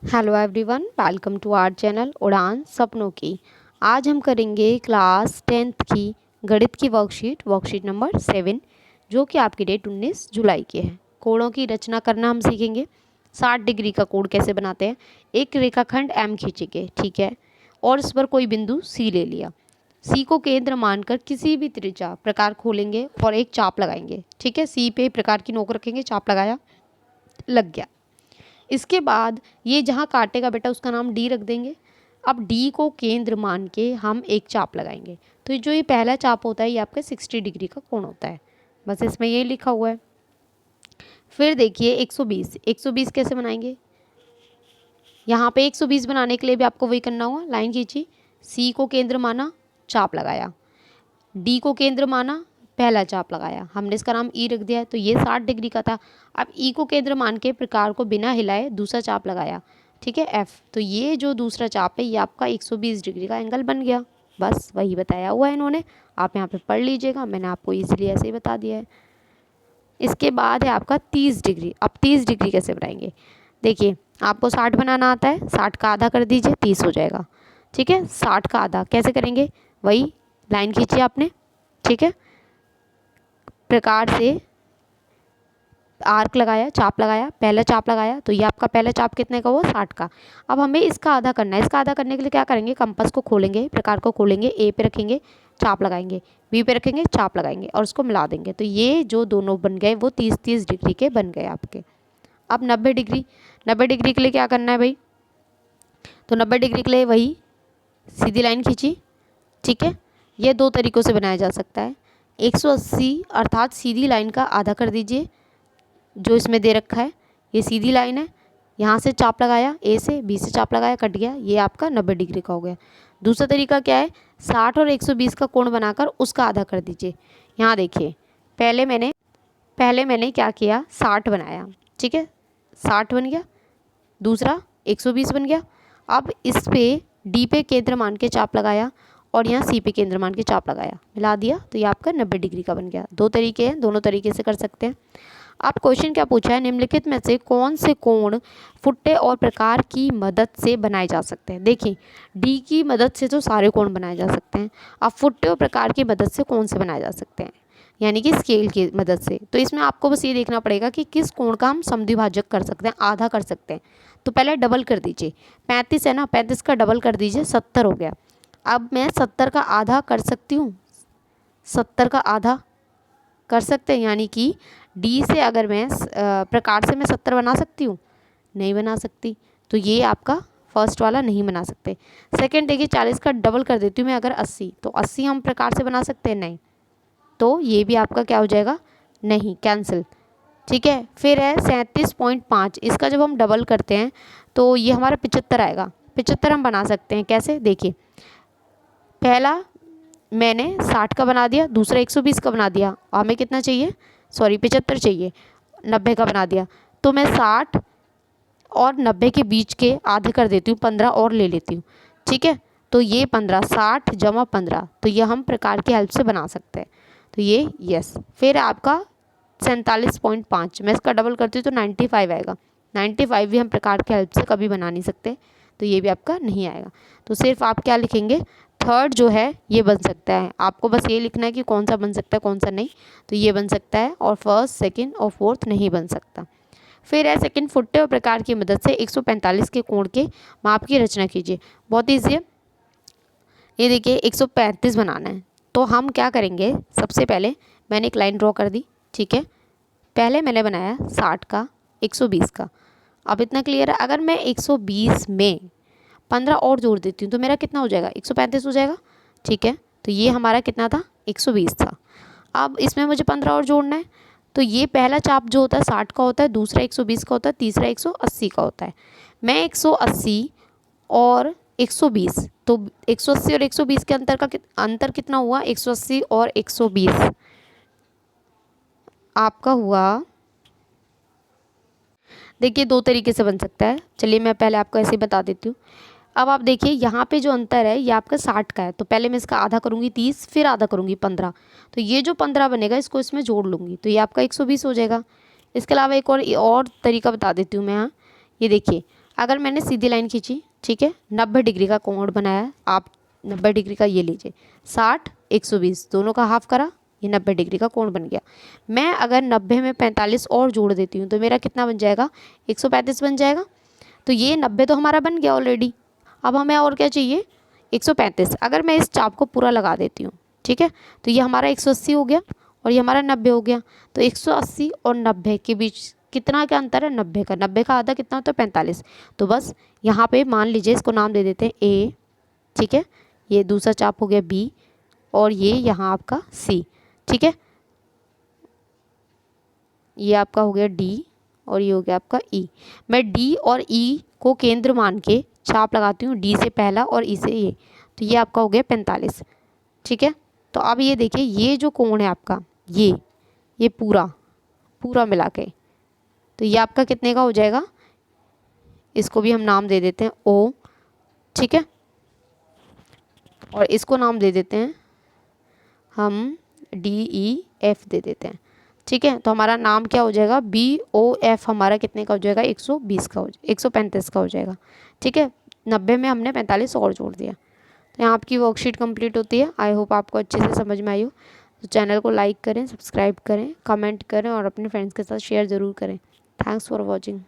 Hello everyone, welcome to our channel उड़ान सपनों की। आज हम करेंगे क्लास 10th की गणित की वर्कशीट नंबर 7, जो कि आपकी डेट 19 जुलाई की है। कोणों की रचना करना हम सीखेंगे। 60 डिग्री का कोण कैसे बनाते हैं। एक रेखाखंड एम खींचेंगे, ठीक है, और इस पर कोई बिंदु सी ले लिया। सी को केंद्र मानकर किसी भी त्रिज्या प्रकार खोलेंगे और एक चाप लगाएंगे, ठीक है। सी पे प्रकार की नोक रखेंगे, चाप लगाया, लग गया। इसके बाद ये जहाँ काटेगा बेटा उसका नाम डी रख देंगे। अब डी को केंद्र मान के हम एक चाप लगाएंगे। तो जो ये पहला चाप होता है ये आपका 60 डिग्री का कोण होता है। बस इसमें ये लिखा हुआ है। फिर देखिए 120 कैसे बनाएंगे। यहाँ पे 120 बनाने के लिए भी आपको वही करना होगा। लाइन खींची, सी को केंद्र माना, चाप लगाया, डी को केंद्र माना, पहला चाप लगाया, हमने इसका नाम ई रख दिया है। तो ये 60 डिग्री का था। अब ई को केंद्र मान के प्रकार को बिना हिलाए दूसरा चाप लगाया, ठीक है, एफ। तो ये जो दूसरा चाप है ये आपका 120 डिग्री का एंगल बन गया। बस वही बताया हुआ है इन्होंने, आप यहाँ पे पढ़ लीजिएगा, मैंने आपको इजीली ऐसे ही बता दिया है। इसके बाद है आपका 30 डिग्री। अब 30 डिग्री कैसे बनाएंगे। देखिए आपको 60 बनाना आता है, 60 का आधा कर दीजिए, 30 हो जाएगा, ठीक है। 60 का आधा कैसे करेंगे, वही लाइन खींचिए आपने, ठीक है, प्रकार से आर्क लगाया, चाप लगाया, पहला चाप लगाया, तो ये आपका पहला चाप कितने का हुआ, 60 का। अब हमें इसका आधा करना है। इसका आधा करने के लिए क्या करेंगे, कंपास को खोलेंगे, प्रकार को खोलेंगे, ए पे रखेंगे, चाप लगाएंगे, बी पे रखेंगे, चाप लगाएंगे और उसको मिला देंगे। तो ये जो दोनों बन गए वो 30-30 डिग्री के बन गए आपके। अब 90 डिग्री, 90 डिग्री के लिए क्या करना है भाई, तो 90 डिग्री के लिए वही सीधी लाइन खींची, ठीक है। ये दो तरीक़ों से बनाया जा सकता है। 180 अर्थात सीधी लाइन का आधा कर दीजिए, जो इसमें दे रखा है ये सीधी लाइन है, यहाँ से चाप लगाया, ए से बी से चाप लगाया, कट गया, ये आपका 90 डिग्री का हो गया। दूसरा तरीका क्या है, 60 और 120 का कोण बनाकर उसका आधा कर दीजिए। यहाँ देखिए पहले मैंने क्या किया, 60 बनाया, ठीक है, 60 बन गया, दूसरा 120 बन गया। अब इस पे डी पे केंद्र मान के चाप लगाया और यहाँ सी पे केंद्र मान के चाप लगाया, मिला दिया, तो ये आपका 90 डिग्री का बन गया। दो तरीके हैं, दोनों तरीके से कर सकते हैं। अब क्वेश्चन क्या पूछा है, निम्नलिखित में से कौन से कोण फुट्टे और प्रकार की मदद से बनाए जा सकते हैं। देखिए डी की मदद से तो सारे कोण बनाए जा सकते हैं। अब फुट्टे और प्रकार की मदद से कौन से बनाए जा सकते हैं, यानी कि स्केल की मदद से। तो इसमें आपको बस ये देखना पड़ेगा कि किस कोण का हम समद्विभाजक कर सकते हैं, आधा कर सकते हैं। तो पहले डबल कर दीजिए, 35 है ना, 35 का डबल कर दीजिए, 70 हो गया। अब मैं 70 का आधा कर सकती हूँ, 70 का आधा कर सकते हैं, यानी कि डी से अगर मैं प्रकार से मैं 70 बना सकती हूँ, नहीं बना सकती। तो ये आपका फर्स्ट वाला नहीं बना सकते। सेकंड देखिए 40 का डबल कर देती हूँ मैं अगर 80, तो 80 हम प्रकार से बना सकते हैं, नहीं, तो ये भी आपका क्या हो जाएगा, नहीं, कैंसिल, ठीक है। फिर है 37.5, इसका जब हम डबल करते हैं तो ये हमारा 75 आएगा। 75 हम बना सकते हैं कैसे, देखिए पहला मैंने 60 का बना दिया, दूसरा 120 का बना दिया, हमें कितना चाहिए, सॉरी 75 चाहिए, 90 का बना दिया। तो मैं 60 और 90 के बीच के आधे कर देती हूँ, 15 और ले लेती हूँ, ठीक है। तो ये 15, 60 जमा 15, तो ये हम प्रकार की हेल्प से बना सकते हैं। तो ये यस। फिर आपका 47.5, मैं इसका डबल करती हूँ तो 95 आएगा। 95 भी हम प्रकार की हेल्प से कभी बना नहीं सकते, तो ये भी आपका नहीं आएगा। तो सिर्फ आप क्या लिखेंगे, थर्ड जो है ये बन सकता है। आपको बस ये लिखना है कि कौन सा बन सकता है कौन सा नहीं। तो ये बन सकता है, और फर्स्ट सेकंड और फोर्थ नहीं बन सकता। फिर है सेकंड, फुट्टे और प्रकार की मदद से 145 के कोण के माप की रचना कीजिए। बहुत ईजी है। ये देखिए 135 बनाना है, तो हम क्या करेंगे, सबसे पहले मैंने एक लाइन ड्रॉ कर दी, ठीक है। पहले मैंने बनाया 60 का, 120 का। अब इतना क्लियर है, अगर मैं 120 में 15 और जोड़ देती हूँ तो मेरा कितना हो जाएगा, 135 हो जाएगा, ठीक है। तो ये हमारा कितना था, 120 था। अब इसमें मुझे 15 और जोड़ना है, तो ये पहला चाप जो होता है 60 का होता है, दूसरा 120 का होता है, तीसरा 180 का होता है। मैं 180 और 120, तो 180 और 120 के अंतर कितना हुआ, 180 और 120 आपका हुआ, देखिए दो तरीके से बन सकता है। चलिए मैं पहले आपको ऐसे ही बता देती हूँ। अब आप देखिए यहाँ पे जो अंतर है ये आपका 60 का है, तो पहले मैं इसका आधा करूँगी 30, फिर आधा करूँगी 15, तो ये जो 15 बनेगा इसको इसमें जोड़ लूँगी, तो ये आपका 120 हो जाएगा। इसके अलावा एक और तरीका बता देती हूँ मैं यहाँ। ये देखिए अगर मैंने सीधी लाइन खींची, ठीक है, 90 डिग्री का कोण बनाया, आप 90 डिग्री का ये लीजिए, 60 120 दोनों का हाफ करा, ये 90 डिग्री का कोण बन गया। मैं अगर 90 में 45 और जोड़ देती हूँ तो मेरा कितना बन जाएगा, 135 बन जाएगा। तो ये 90 तो हमारा बन गया ऑलरेडी। अब हमें और क्या चाहिए, 135। अगर मैं इस चाप को पूरा लगा देती हूँ, ठीक है, तो ये हमारा 180 हो गया और ये हमारा 90 हो गया। तो 180 और 90 के बीच कितना क्या अंतर है, 90 का। 90 का आधा कितना होता है, 45। तो बस यहाँ पे मान लीजिए, इसको नाम दे देते हैं ए, ठीक है, ये दूसरा चाप हो गया बी और ये यहाँ आपका सी, ठीक है, ये आपका हो गया डी और ये हो गया आपका ई। मैं डी और ई को केंद्र मान के चाप लगाती हूँ, डी से पहला और ई से ये, तो ये आपका हो गया 45, ठीक है। तो अब ये देखिए, ये जो कोण है आपका, ये पूरा मिला के, तो ये आपका कितने का हो जाएगा, इसको भी हम नाम दे देते हैं ओ, ठीक है, और इसको नाम दे देते हैं हम डी ई एफ दे देते हैं, ठीक है। तो हमारा नाम क्या हो जाएगा, बी ओ एफ हमारा कितने का हो जाएगा, 120 का हो जाएगा, 135 का हो जाएगा, ठीक है। 90 में हमने 45 और जोड़ दिया। तो यहाँ आपकी वर्कशीट कंप्लीट होती है। आई होप आपको अच्छे से समझ में आई हो। तो चैनल को लाइक करें, सब्सक्राइब करें, कमेंट करें और अपने फ्रेंड्स के साथ शेयर ज़रूर करें। Thanks for watching.